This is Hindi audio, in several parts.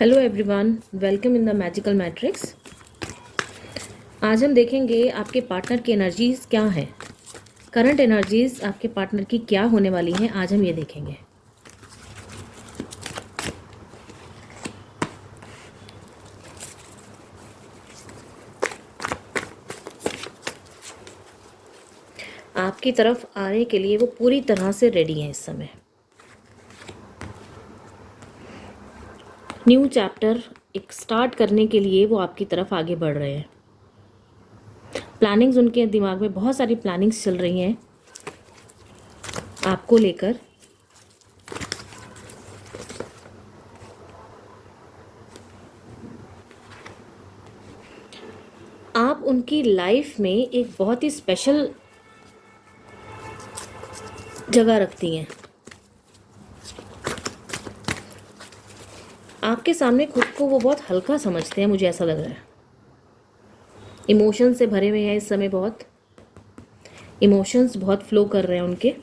Hello everyone, welcome in the magical matrix. आज हम देखेंगे आपके पार्टनर की एनर्जीज क्या हैं। करंट एनर्जीज आपके पार्टनर की क्या होने वाली हैं, आज हम ये देखेंगे। आपकी तरफ आने के लिए वो पूरी तरह से रेडी हैं इस समय। न्यू चैप्टर एक स्टार्ट करने के लिए वो आपकी तरफ आगे बढ़ रहे हैं। प्लानिंग्स उनके दिमाग में बहुत सारी प्लानिंग्स चल रही हैं आपको लेकर। आप उनकी लाइफ में एक बहुत ही स्पेशल जगह रखती हैं। आपके सामने खुद को वो बहुत हल्का समझते हैं, मुझे ऐसा लग रहा है। इमोशंस से भरे हुए हैं इस समय, बहुत इमोशंस बहुत फ्लो कर रहे हैं उनके।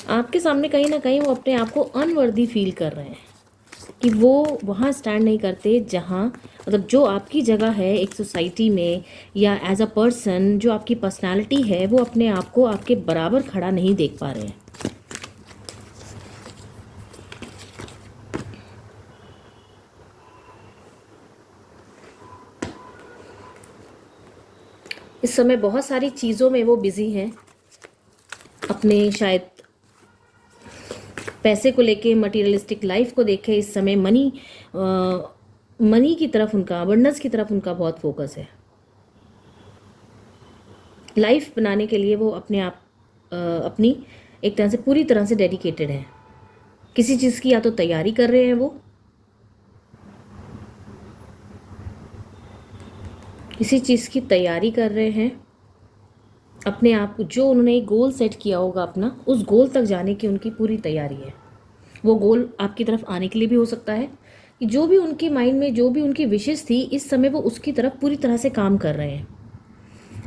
आपके सामने कहीं ना कहीं वो अपने आप को अनवर्दी फील कर रहे हैं कि वो वहाँ स्टैंड नहीं करते जहाँ, मतलब जो आपकी जगह है एक सोसाइटी में या एज अ पर्सन, जो आपकी पर्सनालिटी है, वो अपने आप को आपके बराबर खड़ा नहीं देख पा रहे हैं। इस समय बहुत सारी चीज़ों में वो बिजी हैं, अपने शायद पैसे को लेके, मटीरियलिस्टिक लाइफ को देखे। इस समय मनी की तरफ उनका, अबंडेंस की तरफ उनका बहुत फोकस है। लाइफ बनाने के लिए वो अपने आप अपनी एक तरह से पूरी तरह से डेडिकेटेड हैं। किसी चीज़ की या तो तैयारी कर रहे हैं वो, किसी चीज़ की तैयारी कर रहे हैं अपने आप, जो उन्होंने एक गोल सेट किया होगा अपना, उस गोल तक जाने की उनकी पूरी तैयारी है। वो गोल आपकी तरफ आने के लिए भी हो सकता है कि जो भी उनके माइंड में, जो भी उनकी विशेष थी, इस समय वो उसकी तरफ पूरी तरह से काम कर रहे हैं।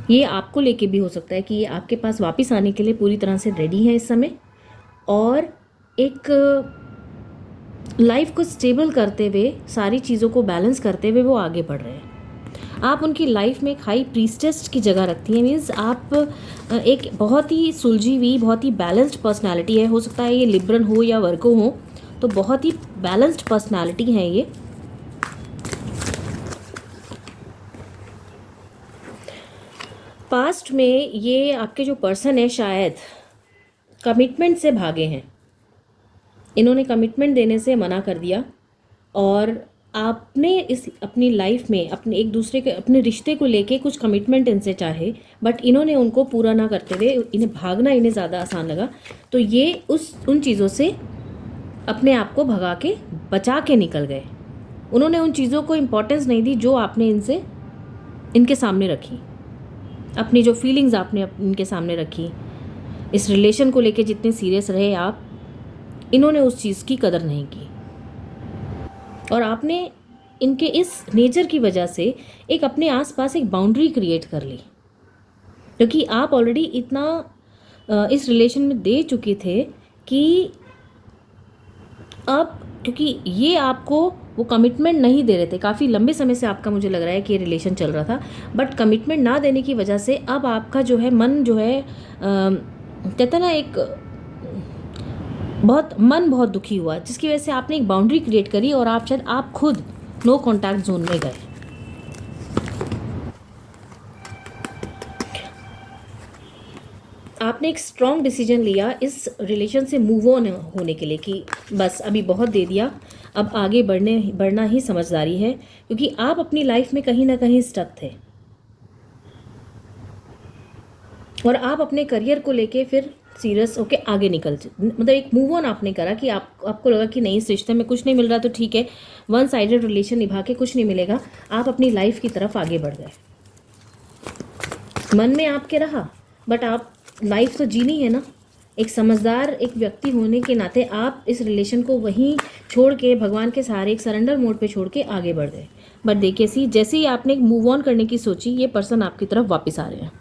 ये आपको लेके भी हो सकता है कि ये आपके पास वापस आने के लिए पूरी तरह से रेडी हैं इस समय, और एक लाइफ को स्टेबल करते हुए, सारी चीज़ों को बैलेंस करते हुए वो आगे बढ़ रहे हैं। आप उनकी लाइफ में एक हाई प्रीस्टेस की जगह रखती हैं। मीन्स आप एक बहुत ही सुलझी हुई, बहुत ही बैलेंस्ड पर्सनालिटी है। हो सकता है ये लिब्रन हो या वर्गो हो, तो बहुत ही बैलेंस्ड पर्सनालिटी है ये। पास्ट में ये आपके जो पर्सन है शायद कमिटमेंट से भागे हैं। इन्होंने कमिटमेंट देने से मना कर दिया, और आपने इस अपनी लाइफ में अपने एक दूसरे के, अपने रिश्ते को लेके कुछ कमिटमेंट इनसे चाहे, बट इन्होंने उनको पूरा ना करते हुए इन्हें भागना, इन्हें ज़्यादा आसान लगा। तो ये उन चीज़ों से अपने आप को भगा के, बचा के निकल गए। उन्होंने उन चीज़ों को इम्पोर्टेंस नहीं दी जो आपने इनके सामने रखी। अपनी जो फीलिंग्स आपने इनके सामने रखी, इस रिलेशन को लेके जितने सीरियस रहे आप, इन्होंने उस चीज़ की कदर नहीं की। और आपने इनके इस नेचर की वजह से एक अपने आसपास एक बाउंड्री क्रिएट कर ली, क्योंकि आप ऑलरेडी इतना इस रिलेशन में दे चुके थे कि अब, क्योंकि ये आपको वो कमिटमेंट नहीं दे रहे थे काफ़ी लंबे समय से, आपका मुझे लग रहा है कि ये रिलेशन चल रहा था, बट कमिटमेंट ना देने की वजह से अब आपका जो है मन जो है, कहते ना, एक बहुत दुखी हुआ, जिसकी वजह से आपने एक बाउंड्री क्रिएट करी, और आप खुद नो कॉन्टैक्ट जोन में गए। आपने एक स्ट्रॉन्ग डिसीजन लिया इस रिलेशन से मूव ऑन होने के लिए कि बस अभी बहुत दे दिया, अब आगे बढ़ना ही समझदारी है, क्योंकि आप अपनी लाइफ में कहीं ना कहीं स्टक थे, और आप अपने करियर को लेके फिर सीरियस होके आगे मतलब एक मूव ऑन आपने करा कि आपको लगा कि नहीं, इस रिश्ते में कुछ नहीं मिल रहा तो ठीक है, वन साइडेड रिलेशन निभा के कुछ नहीं मिलेगा। आप अपनी लाइफ की तरफ आगे बढ़ गए। मन में आपके रहा, बट आप लाइफ तो जीनी है ना। एक समझदार एक व्यक्ति होने के नाते आप इस रिलेशन को वहीं छोड़ के, भगवान के सहारे एक सरेंडर मोड पे छोड़ के आगे बढ़ गए। बट देखिए, जैसे ही आपने मूव ऑन करने की सोची, ये पर्सन आपकी तरफ वापस आ रहे हैं।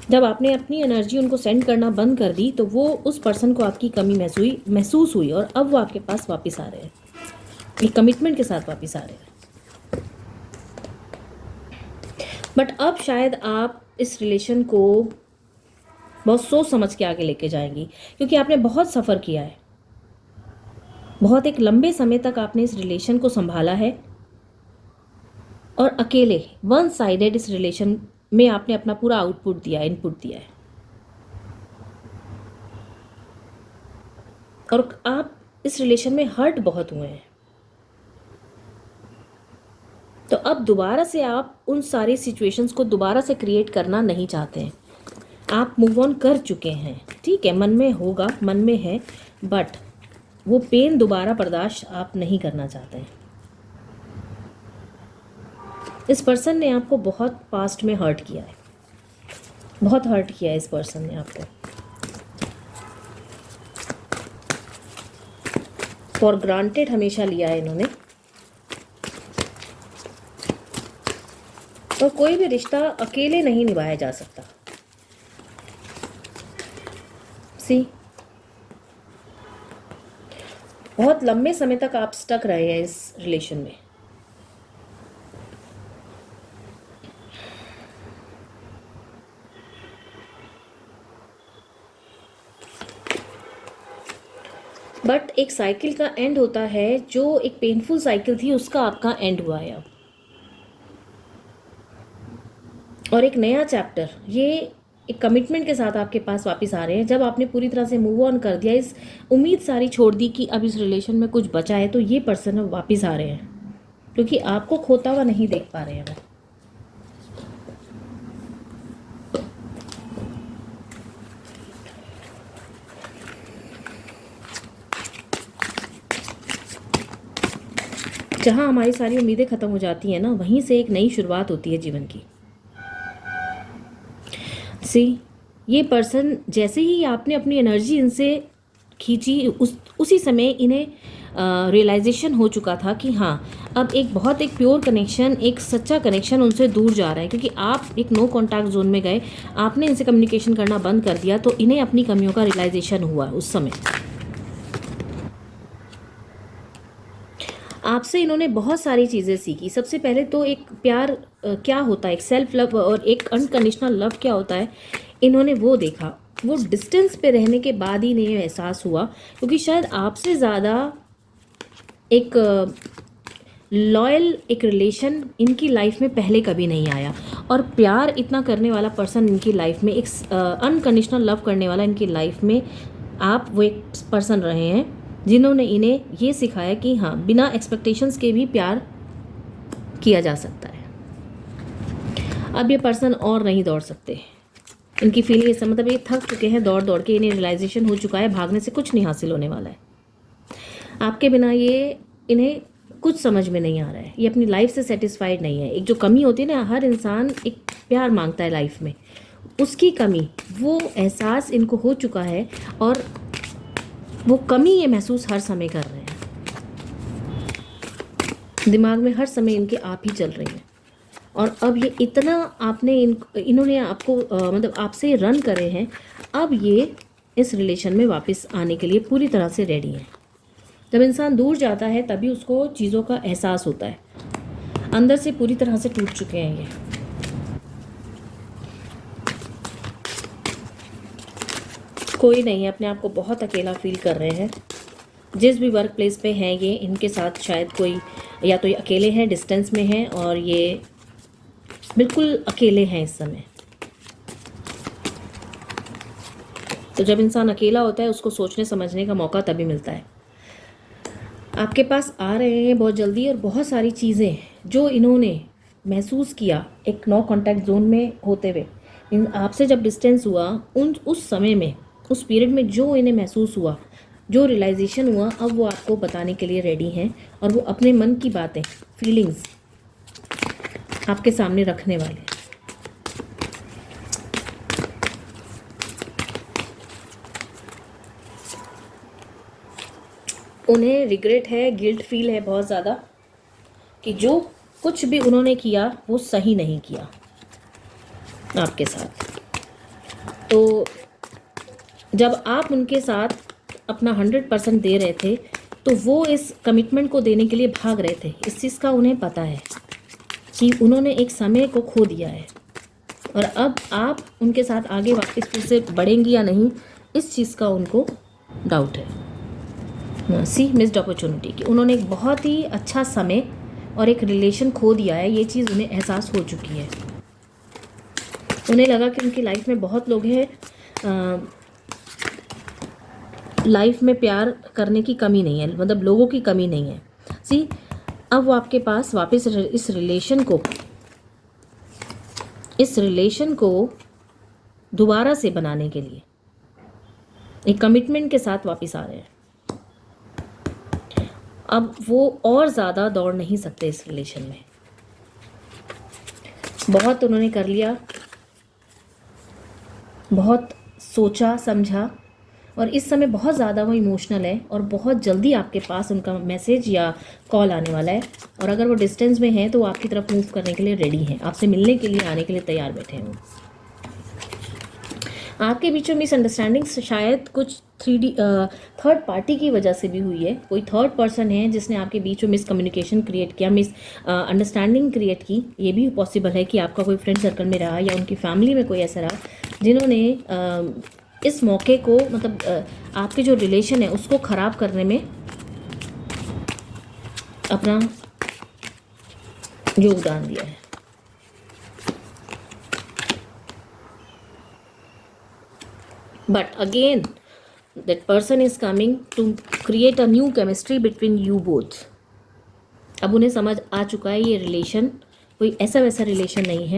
जब आपने अपनी एनर्जी उनको सेंड करना बंद कर दी तो वो उस पर्सन को आपकी कमी महसूस हुई और अब वो आपके पास वापस आ रहे हैं, एक कमिटमेंट के साथ वापस आ रहे हैं। बट अब शायद आप इस रिलेशन को बहुत सोच समझ के आगे लेके जाएंगी, क्योंकि आपने बहुत सफ़र किया है, बहुत एक लंबे समय तक आपने इस रिलेशन को संभाला है और अकेले वन साइडेड इस रिलेशन में आपने अपना पूरा आउटपुट दिया, इनपुट दिया है, और आप इस रिलेशन में हर्ट बहुत हुए हैं। तो अब दोबारा से आप उन सारी सिचुएशंस को दोबारा से क्रिएट करना नहीं चाहते हैं, आप मूव ऑन कर चुके हैं। ठीक है, मन में होगा, मन में है, बट वो पेन दोबारा बर्दाश्त आप नहीं करना चाहते हैं। इस पर्सन ने आपको बहुत पास्ट में हर्ट किया है, बहुत हर्ट किया है इस पर्सन ने आपको, फॉर ग्रांटेड हमेशा लिया है इन्होंने। और कोई भी रिश्ता अकेले नहीं निभाया जा सकता। सी, बहुत लंबे समय तक आप स्टक रहे हैं इस रिलेशन में। बट एक साइकिल का एंड होता है, जो एक पेनफुल साइकिल थी उसका आपका एंड हुआ है अब, और एक नया चैप्टर, ये एक कमिटमेंट के साथ आपके पास वापस आ रहे हैं। जब आपने पूरी तरह से मूव ऑन कर दिया, इस उम्मीद सारी छोड़ दी कि अब इस रिलेशन में कुछ बचा है, तो ये पर्सन अब वापस आ रहे हैं, क्योंकि आपको खोता हुआ नहीं देख पा रहे हैं वो। जहाँ हमारी सारी उम्मीदें ख़त्म हो जाती हैं ना, वहीं से एक नई शुरुआत होती है जीवन की। सी, ये पर्सन जैसे ही आपने अपनी एनर्जी इनसे खींची, उसी समय इन्हें रियलाइजेशन हो चुका था कि हाँ, अब एक प्योर कनेक्शन, एक सच्चा कनेक्शन उनसे दूर जा रहा है, क्योंकि आप एक नो कॉन्टैक्ट जोन में गए, आपने इनसे कम्युनिकेशन करना बंद कर दिया, तो इन्हें अपनी कमियों का रियलाइजेशन हुआ उस समय। आपसे इन्होंने बहुत सारी चीज़ें सीखी। सबसे पहले तो एक प्यार क्या होता है, एक सेल्फ लव और एक अनकंडीशनल लव क्या होता है, इन्होंने वो देखा। वो डिस्टेंस पे रहने के बाद ही इन्हें एहसास हुआ, क्योंकि शायद आपसे ज़्यादा एक लॉयल एक रिलेशन इनकी लाइफ में पहले कभी नहीं आया, और प्यार इतना करने वाला पर्सन इनकी लाइफ में, एक अनकंडीशनल लव करने वाला इनकी लाइफ में आप वो एक पर्सन रहे हैं, जिन्होंने इन्हें ये सिखाया कि हाँ, बिना एक्सपेक्टेशंस के भी प्यार किया जा सकता है। अब ये पर्सन और नहीं दौड़ सकते, इनकी फीलिंग इस मतलब ये थक चुके हैं दौड़ दौड़ के, इन्हें रियलाइजेशन हो चुका है भागने से कुछ नहीं हासिल होने वाला है। आपके बिना ये इन्हें कुछ समझ में नहीं आ रहा है, ये अपनी लाइफ से सेटिस्फाइड नहीं है। एक जो कमी होती है ना, हर इंसान एक प्यार मांगता है लाइफ में, उसकी कमी, वो एहसास इनको हो चुका है, और वो कमी ये महसूस हर समय कर रहे हैं। दिमाग में हर समय इनके आप ही चल रही हैं, और अब ये इतना आपने इन्होंने आपको मतलब आपसे रन करे हैं, अब ये इस रिलेशन में वापस आने के लिए पूरी तरह से रेडी हैं। जब इंसान दूर जाता है तभी उसको चीज़ों का एहसास होता है, अंदर से पूरी तरह से टूट चुके हैं ये। कोई नहीं है, अपने आप को बहुत अकेला फील कर रहे हैं। जिस भी वर्क प्लेस पे हैं ये, इनके साथ शायद कोई, या तो ये अकेले हैं, डिस्टेंस में हैं, और ये बिल्कुल अकेले हैं इस समय। तो जब इंसान अकेला होता है, उसको सोचने समझने का मौका तभी मिलता है। आपके पास आ रहे हैं बहुत जल्दी, और बहुत सारी चीज़ें जो इन्होंने महसूस किया एक नो कॉन्टैक्ट जोन में होते हुए, आपसे जब डिस्टेंस हुआ, उस समय में, उस पीरियड में जो इन्हें महसूस हुआ, जो रियलाइजेशन हुआ, अब वो आपको बताने के लिए रेडी हैं, और वो अपने मन की बातें, फीलिंग्स आपके सामने रखने वाले हैं। उन्हें रिग्रेट है, गिल्ट फील है बहुत ज़्यादा, कि जो कुछ भी उन्होंने किया वो सही नहीं किया आपके साथ। तो जब आप उनके साथ अपना 100% दे रहे थे तो वो इस कमिटमेंट को देने के लिए भाग रहे थे। इस चीज़ का उन्हें पता है कि उन्होंने एक समय को खो दिया है, और अब आप उनके साथ आगे वापस फिर से बढ़ेंगी या नहीं, इस चीज़ का उनको डाउट है। सी मिस्ड अपॉर्चुनिटी कि उन्होंने एक बहुत ही अच्छा समय और एक रिलेशन खो दिया है, ये चीज़ उन्हें एहसास हो चुकी है। उन्हें लगा कि उनकी लाइफ में बहुत लोग हैं, लाइफ में प्यार करने की कमी नहीं है, मतलब लोगों की कमी नहीं है। सी अब वो आपके पास वापस इस रिलेशन को दोबारा से बनाने के लिए एक कमिटमेंट के साथ वापस आ रहे हैं। अब वो और ज़्यादा दौड़ नहीं सकते इस रिलेशन में। बहुत उन्होंने कर लिया, बहुत सोचा समझा, और इस समय बहुत ज़्यादा वो इमोशनल है और बहुत जल्दी आपके पास उनका मैसेज या कॉल आने वाला है। और अगर वो डिस्टेंस में है तो वो आपकी तरफ मूव करने के लिए रेडी हैं, आपसे मिलने के लिए आने के लिए तैयार बैठे हैं। आपके बीच में मिसअंडरस्टैंडिंग शायद कुछ थर्ड पार्टी की वजह से भी हुई है। कोई थर्ड पर्सन है जिसने आपके बीच में मिसकम्युनिकेशन क्रिएट किया, अंडरस्टैंडिंग क्रिएट की। ये भी पॉसिबल है कि आपका कोई फ्रेंड सर्कल में रहा या उनकी फैमिली में कोई ऐसा रहा जिन्होंने इस मौके को, मतलब आपके जो रिलेशन है उसको ख़राब करने में अपना योगदान दिया है। But again that person is coming to create a new chemistry between you both। अब उन्हें समझ आ चुका है ये रिलेशन कोई ऐसा वैसा रिलेशन नहीं है,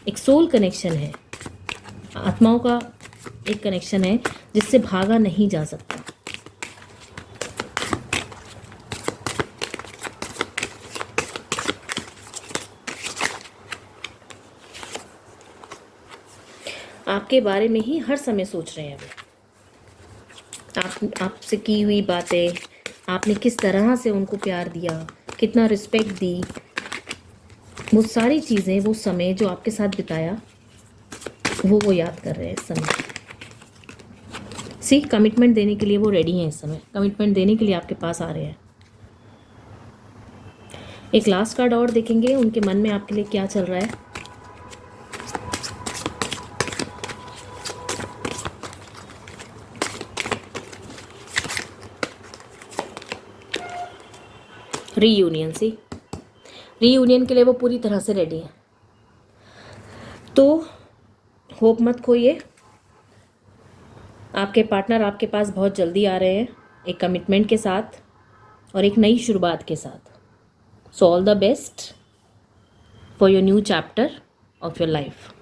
एक सोल कनेक्शन है, आत्माओं का एक कनेक्शन है जिससे भागा नहीं जा सकता। आपके बारे में ही हर समय सोच रहे हैं वो। आपसे की हुई बातें, आपने किस तरह से उनको प्यार दिया, कितना रिस्पेक्ट दी, वो सारी चीज़ें, वो समय जो आपके साथ बिताया, वो याद कर रहे हैं इस समय। सी कमिटमेंट देने के लिए वो रेडी हैं इस समय, कमिटमेंट देने के लिए आपके पास आ रहे हैं। एक लास्ट कार्ड और देखेंगे, उनके मन में आपके लिए क्या चल रहा है। रीयूनियन। सी रीयूनियन के लिए वो पूरी तरह से रेडी है, तो होप मत खोइए। आपके पार्टनर आपके पास बहुत जल्दी आ रहे हैं एक कमिटमेंट के साथ और एक नई शुरुआत के साथ। So all the best for your new chapter of your life.